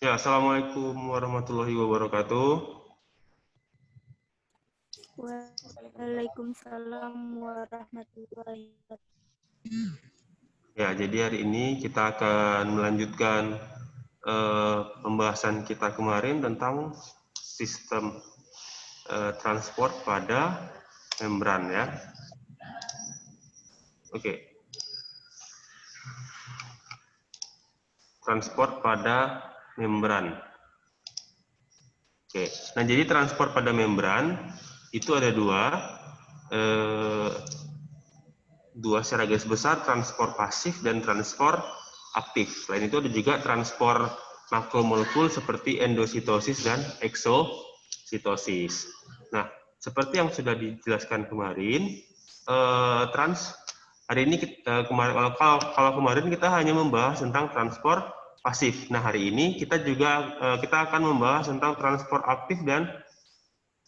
Ya, Assalamualaikum warahmatullahi wabarakatuh. Waalaikumsalam warahmatullahi wabarakatuh. Ya, jadi hari ini kita akan melanjutkan pembahasan kita kemarin tentang sistem transport pada membran ya. Oke. Transport pada membran. Oke. Nah, jadi transport pada membran itu ada dua secara garis besar, transport pasif dan transport aktif. Selain itu ada juga transport makromolekul seperti endositosis dan eksositosis. Nah, seperti yang sudah dijelaskan kemarin, hari ini kalau kemarin kita hanya membahas tentang transport pasif. Nah, hari ini kita akan membahas tentang transport aktif dan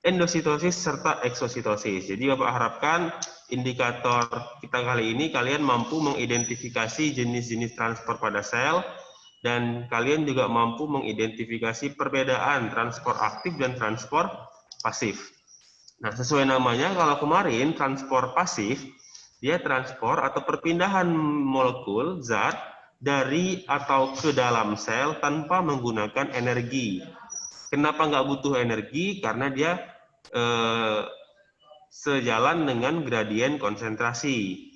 endositosis serta eksositosis. Jadi Bapak harapkan indikator kita kali ini kalian mampu mengidentifikasi jenis-jenis transport pada sel dan kalian juga mampu mengidentifikasi perbedaan transport aktif dan transport pasif. Nah, sesuai namanya, kalau kemarin transport pasif, dia transport atau perpindahan molekul zat dari atau ke dalam sel tanpa menggunakan energi. Kenapa nggak butuh energi? Karena dia sejalan dengan gradien konsentrasi.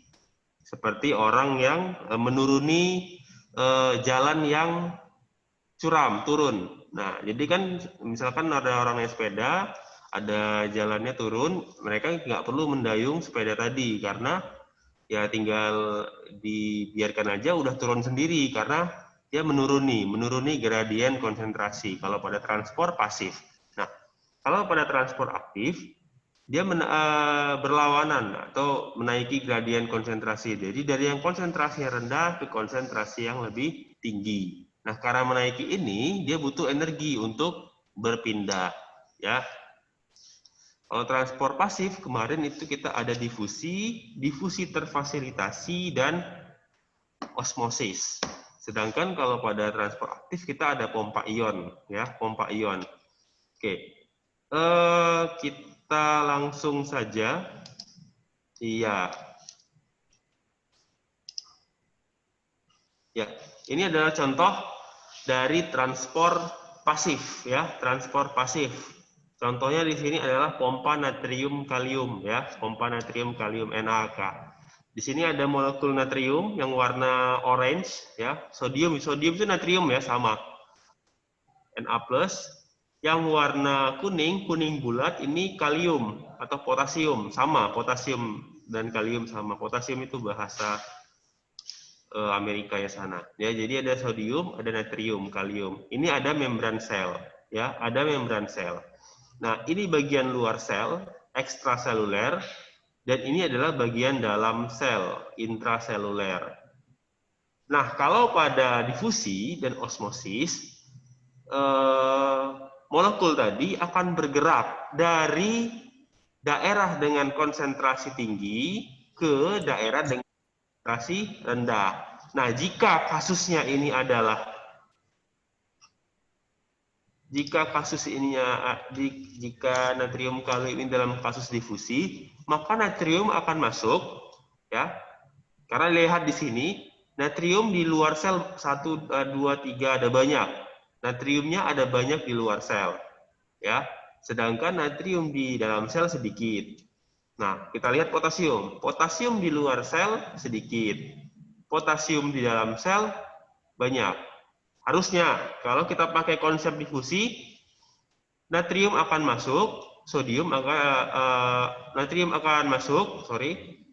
Seperti orang yang menuruni jalan yang curam, turun. Nah, jadi kan misalkan ada orang naik sepeda, ada jalannya turun, mereka nggak perlu mendayung sepeda tadi, karena ya tinggal dibiarkan aja udah turun sendiri, karena dia menuruni gradien konsentrasi kalau pada transport pasif. Nah, kalau pada transport aktif, dia berlawanan atau menaiki gradien konsentrasi. Jadi dari yang konsentrasi yang rendah ke konsentrasi yang lebih tinggi. Nah, karena menaiki ini, dia butuh energi untuk berpindah. Ya. Kalau transport pasif, kemarin itu kita ada difusi terfasilitasi, dan osmosis. Sedangkan kalau pada transport aktif kita ada pompa ion, ya, pompa ion. Oke, kita langsung saja. Iya. Ya, ini adalah contoh dari transport pasif, ya, transport pasif. Contohnya di sini adalah pompa natrium kalium, ya, pompa natrium kalium NaK. Di sini ada molekul natrium yang warna orange, ya, sodium itu natrium ya, sama. Na+, yang warna kuning bulat ini kalium atau potasium, sama, potasium dan kalium sama. Potasium itu bahasa Amerika ya sana. Ya, jadi ada sodium, ada natrium, kalium. Ini ada membran sel, ya, ada membran sel. Nah, ini bagian luar sel, ekstraseluler, dan ini adalah bagian dalam sel, intraseluler. Nah, kalau pada difusi dan osmosis, molekul tadi akan bergerak dari daerah dengan konsentrasi tinggi ke daerah dengan konsentrasi rendah. Nah, jika kasusnya ini adalah jika natrium kalium ini dalam kasus difusi, maka natrium akan masuk, ya. Karena lihat di sini, natrium di luar sel 1, 2, 3 ada banyak. Natriumnya ada banyak di luar sel, ya. Sedangkan natrium di dalam sel sedikit. Nah, kita lihat potasium. Potasium di luar sel sedikit. Potasium di dalam sel banyak. Harusnya kalau kita pakai konsep difusi, natrium akan masuk, natrium akan masuk,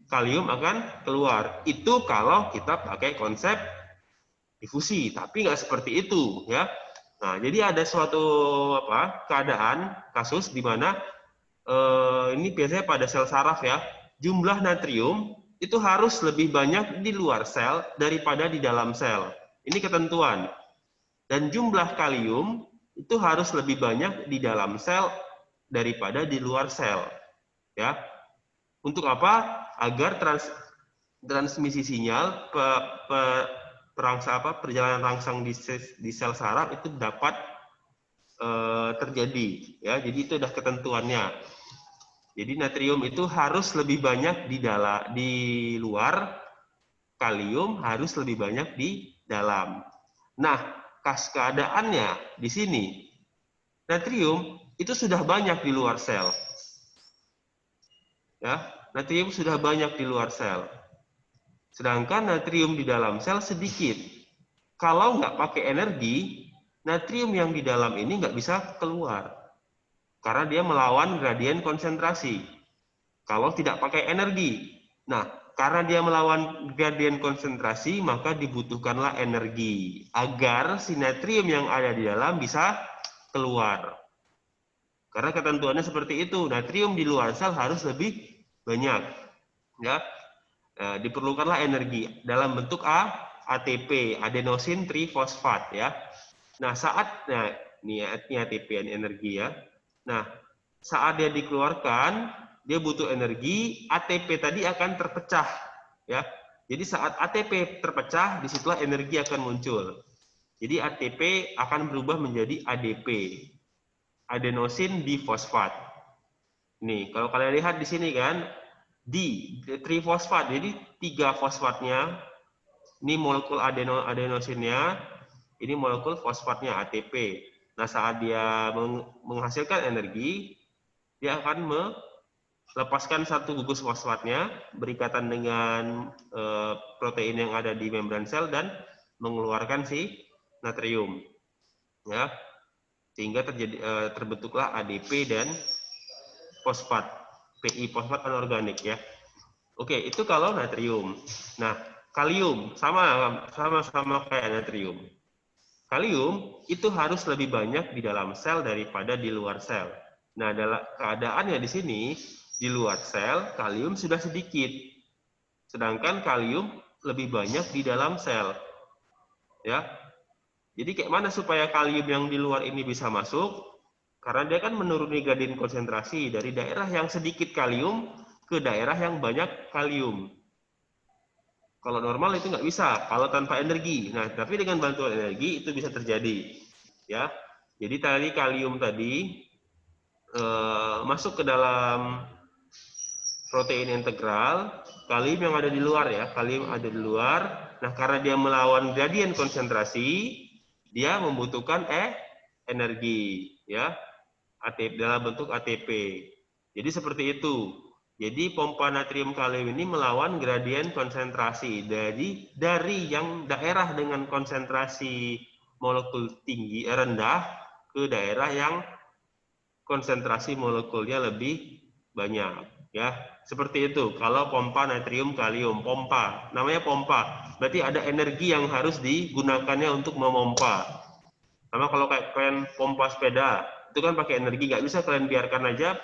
kalium akan keluar. Itu kalau kita pakai konsep difusi, tapi nggak seperti itu, ya. Nah, jadi ada suatu keadaan kasus di mana ini biasanya pada sel saraf, ya. Jumlah natrium itu harus lebih banyak di luar sel daripada di dalam sel. Ini ketentuan. Dan jumlah kalium itu harus lebih banyak di dalam sel daripada di luar sel. Ya. Untuk apa? Agar transmisi sinyal perjalanan rangsang di sel saraf itu dapat terjadi, ya. Jadi itu udah ketentuannya. Jadi natrium itu harus lebih banyak di luar, kalium harus lebih banyak di dalam. Nah, keadaannya di sini natrium itu sudah banyak di luar sel. Ya, natrium sudah banyak di luar sel. Sedangkan natrium di dalam sel sedikit. Kalau nggak pakai energi, natrium yang di dalam ini nggak bisa keluar. Karena dia melawan gradien konsentrasi. Kalau tidak pakai energi. Nah, karena dia melawan gradien konsentrasi, maka dibutuhkanlah energi. Agar si natrium yang ada di dalam bisa keluar. Karena ketentuannya seperti itu. Natrium di luar sel harus lebih banyak. Ya, diperlukanlah energi dalam bentuk ATP, adenosin trifosfat, ya. Nah, ini ATP energi, ya. Nah, saat dia dikeluarkan, dia butuh energi, ATP tadi akan terpecah, ya. Jadi saat ATP terpecah, disitulah energi akan muncul. Jadi ATP akan berubah menjadi ADP, adenosin difosfat. Nih, kalau kalian lihat di sini kan, trifosfat, jadi 3 fosfatnya, ini molekul adenosinnya, ini molekul fosfatnya ATP. Nah, saat dia menghasilkan energi, dia akan melepaskan satu gugus fosfatnya, berikatan dengan protein yang ada di membran sel dan mengeluarkan si natrium, ya, sehingga terbentuklah ADP dan fosfat, PI fosfat anorganik, ya. Oke, itu kalau natrium. Nah, kalium sama kayak natrium. Kalium itu harus lebih banyak di dalam sel daripada di luar sel. Nah, dalam keadaannya di sini, di luar sel kalium sudah sedikit. Sedangkan kalium lebih banyak di dalam sel. Ya. Jadi kayak mana supaya kalium yang di luar ini bisa masuk? Karena dia kan menuruni gradien konsentrasi dari daerah yang sedikit kalium ke daerah yang banyak kalium. Kalau normal itu nggak bisa, kalau tanpa energi. Nah, tapi dengan bantuan energi itu bisa terjadi, ya. Jadi tadi kalium tadi masuk ke dalam protein integral, kalium yang ada di luar, ya, kalium ada di luar. Nah, karena dia melawan gradien konsentrasi, dia membutuhkan energi, ya, ATP dalam bentuk ATP. Jadi seperti itu. Jadi pompa natrium kalium ini melawan gradien konsentrasi dari yang daerah dengan konsentrasi molekul tinggi rendah ke daerah yang konsentrasi molekulnya lebih banyak, ya. Seperti itu kalau pompa natrium kalium, pompa. Namanya pompa. Berarti ada energi yang harus digunakannya untuk memompa. Sama kalau kayak kalian pompa sepeda, itu kan pakai energi, nggak bisa kalian biarkan aja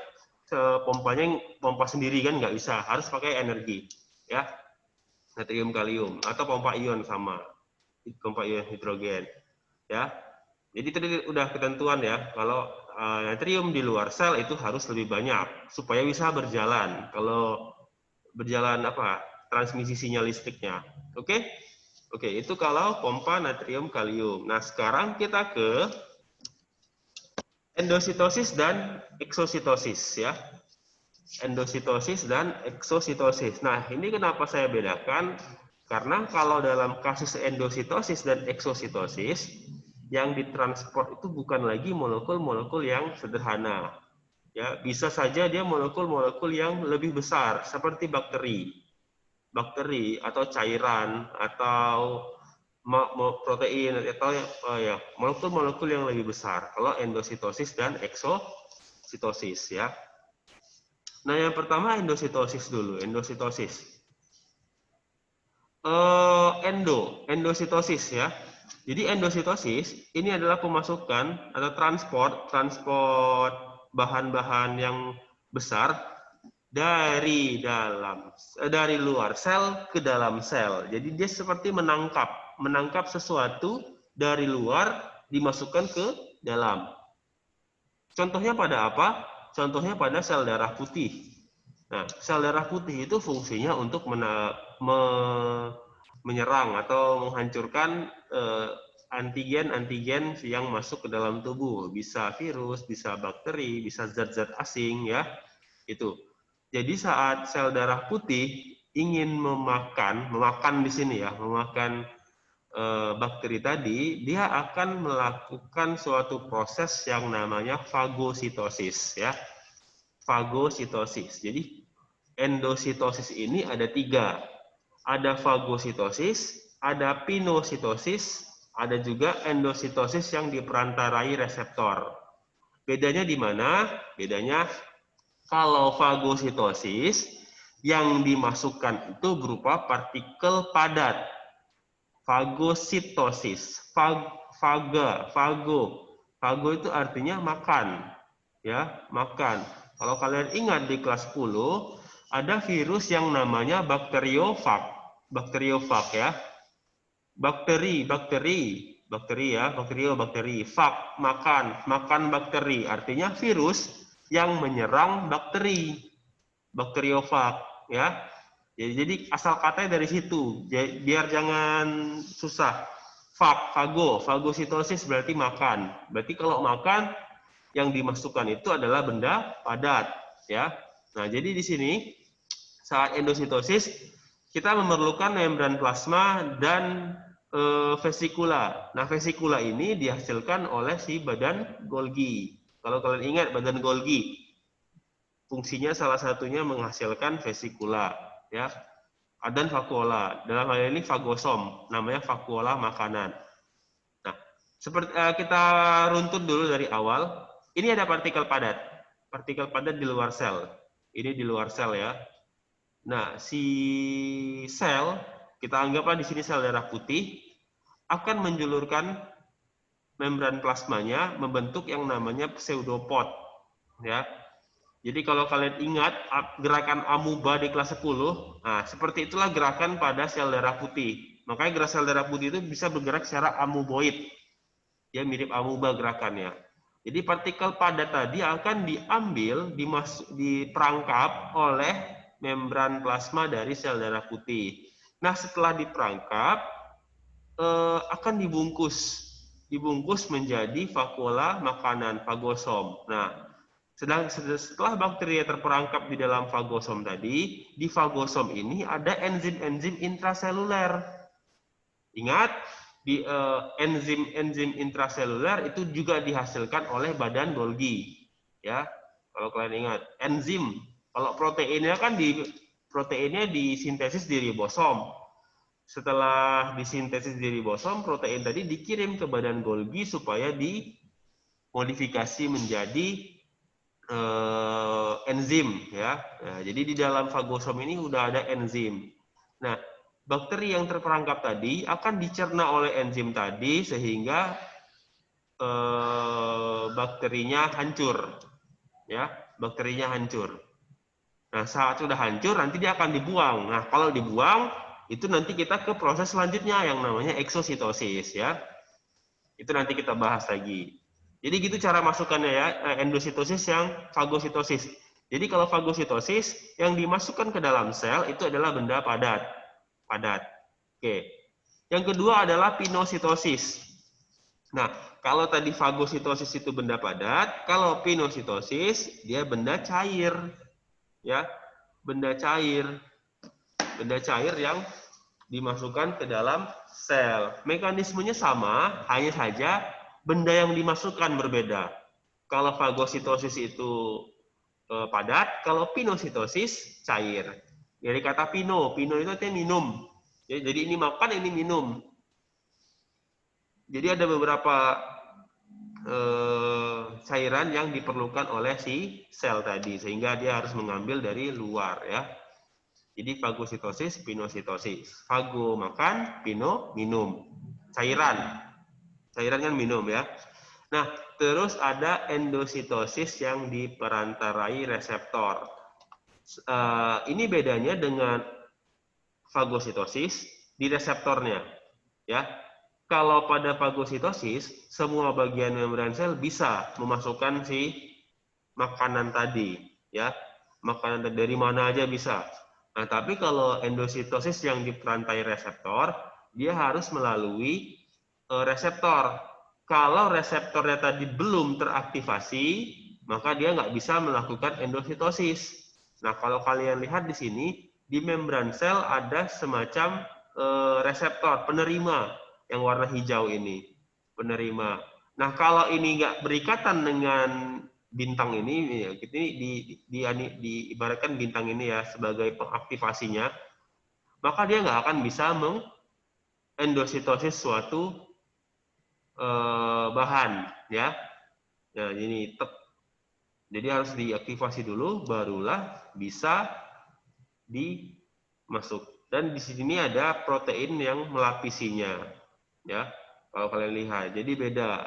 pompanya pompa sendiri, kan nggak bisa, harus pakai energi, ya. Natrium kalium atau pompa ion sama, pompa ion hidrogen, ya. Jadi tadi udah ketentuan, ya, kalau natrium di luar sel itu harus lebih banyak supaya bisa berjalan. Kalau berjalan transmisi sinyal listriknya. Oke? Oke, itu kalau pompa natrium kalium. Nah, sekarang kita ke endositosis dan eksositosis, ya. Endositosis dan eksositosis. Nah, ini kenapa saya bedakan? Karena kalau dalam kasus endositosis dan eksositosis, yang ditransport itu bukan lagi molekul-molekul yang sederhana. Ya, bisa saja dia molekul-molekul yang lebih besar seperti bakteri atau cairan atau protein atau molekul-molekul yang lebih besar kalau endositosis dan eksositosis, ya. Nah, yang pertama endositosis dulu, endositosis. Endositosis, ya. Jadi endositosis ini adalah pemasukan atau transport bahan-bahan yang besar dari luar sel ke dalam sel. Jadi dia seperti menangkap sesuatu dari luar dimasukkan ke dalam. Contohnya pada apa? Contohnya pada sel darah putih. Nah, sel darah putih itu fungsinya untuk menyerang atau menghancurkan antigen-antigen yang masuk ke dalam tubuh. Bisa virus, bisa bakteri, bisa zat-zat asing ya. Itu. Jadi saat sel darah putih ingin memakan di sini ya, memakan bakteri tadi, dia akan melakukan suatu proses yang namanya fagositosis ya. Fagositosis. Jadi endositosis ini ada 3. Ada fagositosis, ada pinositosis, ada juga endositosis yang diperantarai reseptor. Bedanya di mana? Bedanya kalau fagositosis yang dimasukkan itu berupa partikel padat. Fagositosis, fago itu artinya makan, ya, makan. Kalau kalian ingat di kelas 10 ada virus yang namanya bakteriofag ya. Bakteri ya, bakteri, fag, makan bakteri, artinya virus yang menyerang bakteri, bakteriofag ya. Jadi asal katanya dari situ, biar jangan susah. Fagositosis berarti makan. Berarti kalau makan yang dimasukkan itu adalah benda padat, ya. Nah, jadi di sini saat endositosis kita memerlukan membran plasma dan vesikula. Nah, vesikula ini dihasilkan oleh si badan Golgi. Kalau kalian ingat badan Golgi, fungsinya salah satunya menghasilkan vesikula, ya. Dan vakuola. Dalam hal ini fagosom, namanya vakuola makanan. Nah, seperti kita runtut dulu dari awal. Ini ada partikel padat. Partikel padat di luar sel. Ini di luar sel ya. Nah, si sel, kita anggaplah di sini sel darah putih, akan menjulurkan membran plasmanya membentuk yang namanya pseudopod, ya. Jadi kalau kalian ingat gerakan amuba di kelas 10, nah seperti itulah gerakan pada sel darah putih. Makanya gerak sel darah putih itu bisa bergerak secara amuboid. Ya mirip amuba gerakannya. Jadi partikel padat tadi akan diambil, diperangkap oleh membran plasma dari sel darah putih. Nah setelah diperangkap, akan dibungkus menjadi vakuola makanan, fagosom. Nah, setelah bakteri terperangkap di dalam fagosom tadi, di fagosom ini ada enzim-enzim intraseluler. Ingat, di enzim-enzim intraseluler itu juga dihasilkan oleh badan Golgi. Ya, kalau kalian ingat, enzim. Kalau proteinnya kan proteinnya disintesis di ribosom. Setelah disintesis di ribosom, protein tadi dikirim ke badan Golgi supaya dimodifikasi menjadi enzim ya. Nah, jadi di dalam fagosom ini udah ada enzim. Nah, bakteri yang terperangkap tadi akan dicerna oleh enzim tadi sehingga bakterinya hancur. Ya, bakterinya hancur. Nah, saat sudah hancur nanti dia akan dibuang. Nah, kalau dibuang itu nanti kita ke proses selanjutnya yang namanya eksositosis ya. Itu nanti kita bahas lagi. Jadi gitu cara masukannya ya, endositosis yang fagositosis. Jadi kalau fagositosis yang dimasukkan ke dalam sel itu adalah benda padat. Oke. Yang kedua adalah pinositosis. Nah, kalau tadi fagositosis itu benda padat, kalau pinositosis dia benda cair. Ya, benda cair. Benda cair yang dimasukkan ke dalam sel. Mekanismenya sama, hanya saja benda yang dimasukkan berbeda. Kalau fagositosis itu padat, kalau pinositosis cair. Dari kata pino itu artinya minum. Jadi ini makan, ini minum. Jadi ada beberapa cairan yang diperlukan oleh si sel tadi, sehingga dia harus mengambil dari luar ya. Jadi fagositosis, pinositosis. Fago makan, pino minum. Cairan kan minum ya. Nah, terus ada endositosis yang diperantarai reseptor. Ini bedanya dengan fagositosis di reseptornya. Ya, kalau pada fagositosis, semua bagian membran sel bisa memasukkan si makanan tadi. Ya, makanan dari mana aja bisa. Nah, tapi kalau endositosis yang diperantai reseptor, dia harus melalui reseptor. Kalau reseptornya tadi belum teraktivasi, maka dia nggak bisa melakukan endositosis. Nah, kalau kalian lihat di sini, di membran sel ada semacam reseptor penerima yang warna hijau ini, penerima. Nah, kalau ini nggak berikatan dengan bintang ini, ya, diibaratkan bintang ini ya sebagai pengaktivasinya, maka dia nggak akan bisa mengendositosis suatu bahan, ya. Nah, ini jadi harus diaktifasi dulu, barulah bisa dimasuk. Dan di sini ada protein yang melapisinya, ya. Kalau kalian lihat, jadi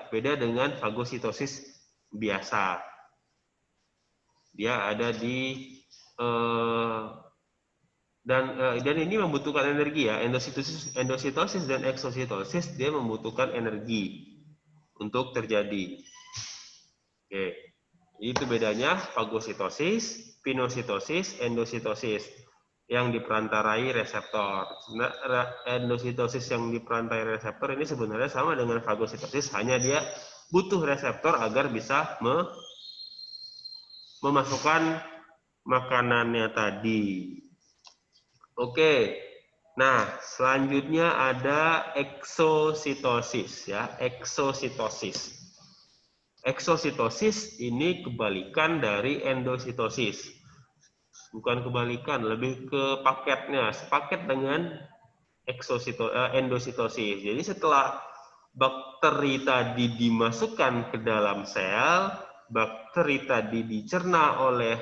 beda dengan fagositosis biasa. Dia ada di dan ini membutuhkan energi ya. Endositosis dan eksositosis dia membutuhkan energi untuk terjadi. Oke. Itu bedanya fagositosis, pinositosis, endositosis yang diperantarai reseptor. Endositosis yang diperantarai reseptor ini sebenarnya sama dengan fagositosis, hanya dia butuh reseptor agar bisa memasukkan makanannya tadi. Oke. Nah, selanjutnya ada eksositosis ya, eksositosis. Eksositosis ini kebalikan dari endositosis. Bukan kebalikan, lebih ke paketnya, sepaket dengan endositosis. Jadi setelah bakteri tadi dimasukkan ke dalam sel, bakteri tadi dicerna oleh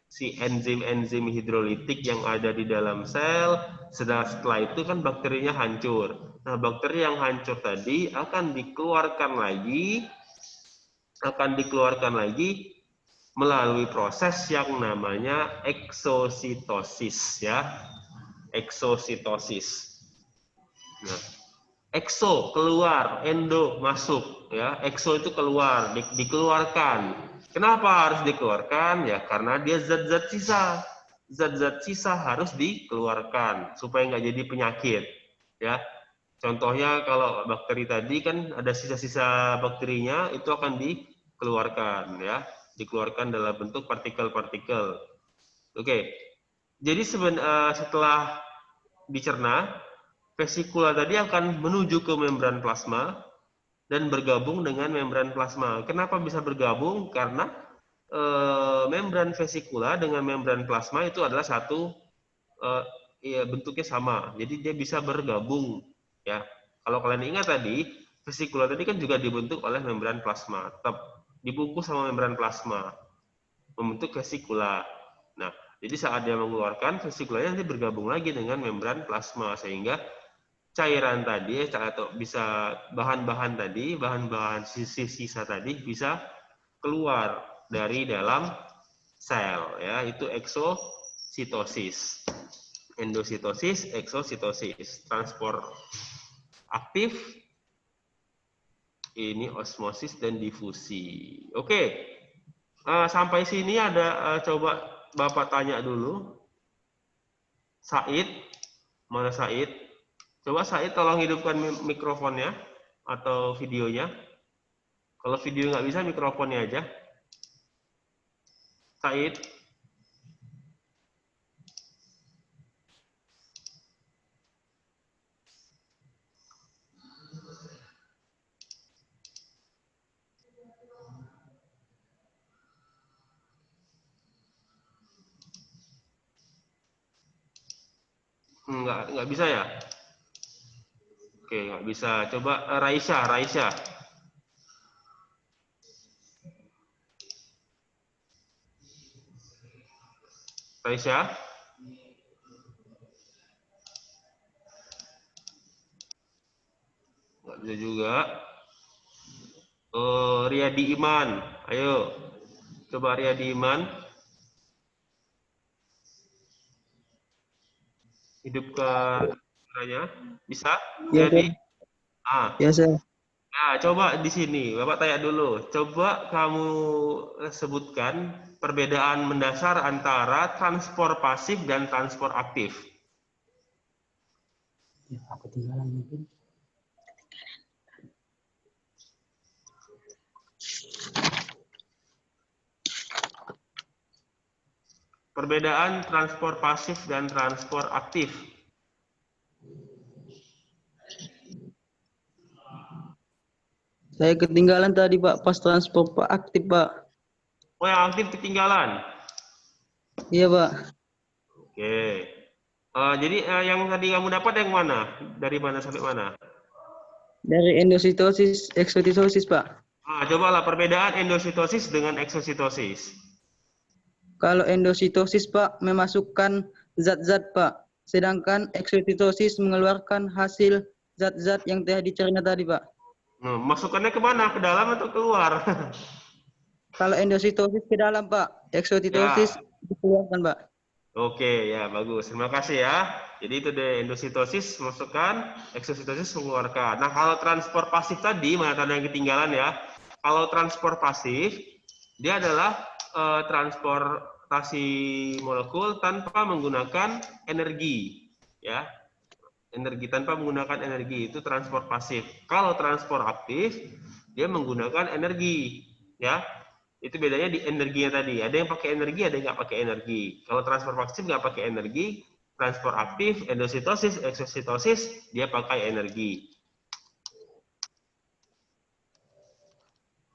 si enzim-enzim hidrolitik yang ada di dalam sel, setelah itu kan bakterinya hancur. Nah, bakteri yang hancur tadi akan dikeluarkan lagi melalui proses yang namanya eksositosis ya. Eksositosis. Nah, ekso keluar, endo masuk ya. Ekso itu keluar, dikeluarkan. Kenapa harus dikeluarkan? Ya karena dia zat-zat sisa. Zat-zat sisa harus dikeluarkan supaya nggak jadi penyakit ya. Contohnya kalau bakteri tadi kan ada sisa-sisa bakterinya, itu akan dikeluarkan ya, dikeluarkan dalam bentuk partikel-partikel. Oke. Jadi setelah dicerna, vesikula tadi akan menuju ke membran plasma dan bergabung dengan membran plasma. Kenapa bisa bergabung? Karena membran vesikula dengan membran plasma itu adalah satu ya, bentuknya sama. Jadi dia bisa bergabung ya. Kalau kalian ingat tadi, vesikula tadi kan juga dibentuk oleh membran plasma. Tetap dibungkus sama membran plasma membentuk vesikula. Nah, jadi saat dia mengeluarkan, vesikulanya nanti bergabung lagi dengan membran plasma sehingga cairan tadi atau bisa bahan-bahan tadi, bahan-bahan sisa tadi bisa keluar dari dalam sel ya, itu eksositosis. Endositosis, eksositosis. Transport aktif ini osmosis dan difusi. Oke. Sampai sini ada coba Bapak tanya dulu. Said, mana Said? Coba Said tolong hidupkan mikrofonnya atau videonya. Kalau video nggak bisa, mikrofonnya aja. Said. Nggak bisa ya? Oke, nggak bisa. Coba Raisya. Raisya. Nggak bisa juga. Riyadi Iman. Ayo. Coba Riyadi Iman. Hidupkan kameranya. Bisa? Ya, Riyadi? ya, saya. Nah, coba di sini, Bapak tanya dulu. Coba kamu sebutkan perbedaan mendasar antara transport pasif dan transport aktif. Ya, aku tinggalan mungkin. Perbedaan transport pasif dan transport aktif. Saya ketinggalan tadi Pak, pas transport Pak aktif Pak. Oh, yang aktif ketinggalan. Iya Pak. Oke. Jadi yang tadi kamu dapat yang mana? Dari mana sampai mana? Dari endositosis, eksotitosis Pak. Cobalah perbedaan endositosis dengan eksositosis. Kalau endositosis Pak memasukkan zat-zat Pak, sedangkan eksotitosis mengeluarkan hasil zat-zat yang telah dicerna tadi Pak. Masukannya ke mana? Ke dalam atau keluar? Kalau endositosis ke dalam Pak, eksotitosis Ya. dikeluarkan Pak. Oke, ya bagus. Terima kasih ya. Jadi itu deh endositosis masukkan, eksositosis mengeluarkan. Nah, kalau transport pasif tadi, mana tanda yang ketinggalan ya. Kalau transport pasif, dia adalah transportasi molekul tanpa menggunakan energi, ya. Energi tanpa menggunakan energi itu transport pasif. Kalau transport aktif, dia menggunakan energi, ya. Itu bedanya di energinya tadi. Ada yang pakai energi, ada yang nggak pakai energi. Kalau transport pasif nggak pakai energi, transport aktif, endositosis, eksositosis, dia pakai energi.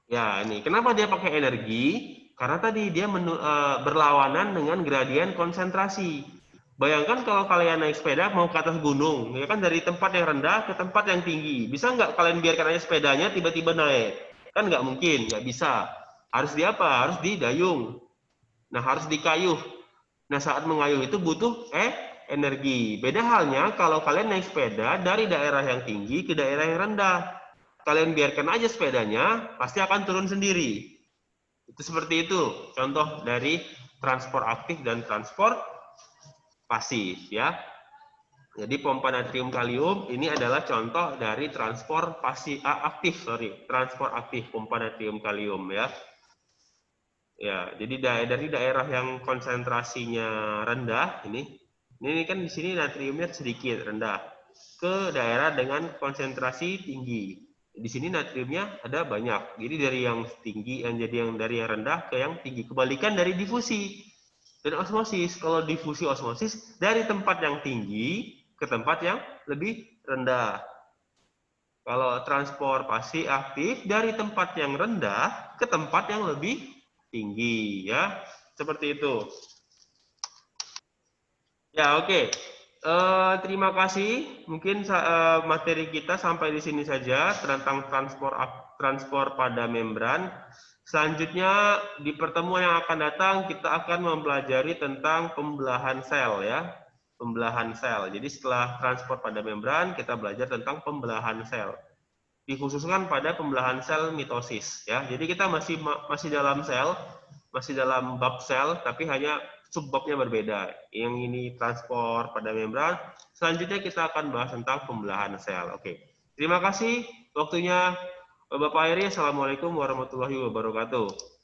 Ya, ini. Kenapa dia pakai energi? Karena tadi dia berlawanan dengan gradien konsentrasi. Bayangkan kalau kalian naik sepeda mau ke atas gunung, ya kan dari tempat yang rendah ke tempat yang tinggi. Bisa nggak kalian biarkan aja sepedanya tiba-tiba naik? Kan nggak mungkin, nggak bisa. Harus di apa? Harus didayung. Nah, harus dikayuh. Nah, saat mengayuh itu butuh energi. Beda halnya kalau kalian naik sepeda dari daerah yang tinggi ke daerah yang rendah. Kalian biarkan aja sepedanya, pasti akan turun sendiri. Itu seperti itu. Contoh dari transport aktif dan transport pasif ya. Jadi pompa natrium kalium ini adalah contoh dari transport pasif transport aktif pompa natrium kalium ya. Ya, jadi dari daerah yang konsentrasinya rendah ini kan di sini natriumnya sedikit rendah ke daerah dengan konsentrasi tinggi. Di sini natriumnya ada banyak. Jadi dari yang tinggi dari yang rendah ke yang tinggi. Kebalikan dari difusi dan osmosis. Kalau difusi osmosis dari tempat yang tinggi ke tempat yang lebih rendah. Kalau transport pasif aktif dari tempat yang rendah ke tempat yang lebih tinggi ya, seperti itu. Ya oke. Terima kasih. Mungkin materi kita sampai di sini saja tentang transport pada membran. Selanjutnya di pertemuan yang akan datang kita akan mempelajari tentang pembelahan sel ya, pembelahan sel. Jadi setelah transport pada membran kita belajar tentang pembelahan sel. Dikhususkan pada pembelahan sel mitosis ya. Jadi kita masih dalam sel, masih dalam bab sel tapi hanya subbabnya berbeda. Yang ini transport pada membran. Selanjutnya kita akan bahas tentang pembelahan sel. Oke. Terima kasih waktunya Bapak Airi. Assalamualaikum warahmatullahi wabarakatuh.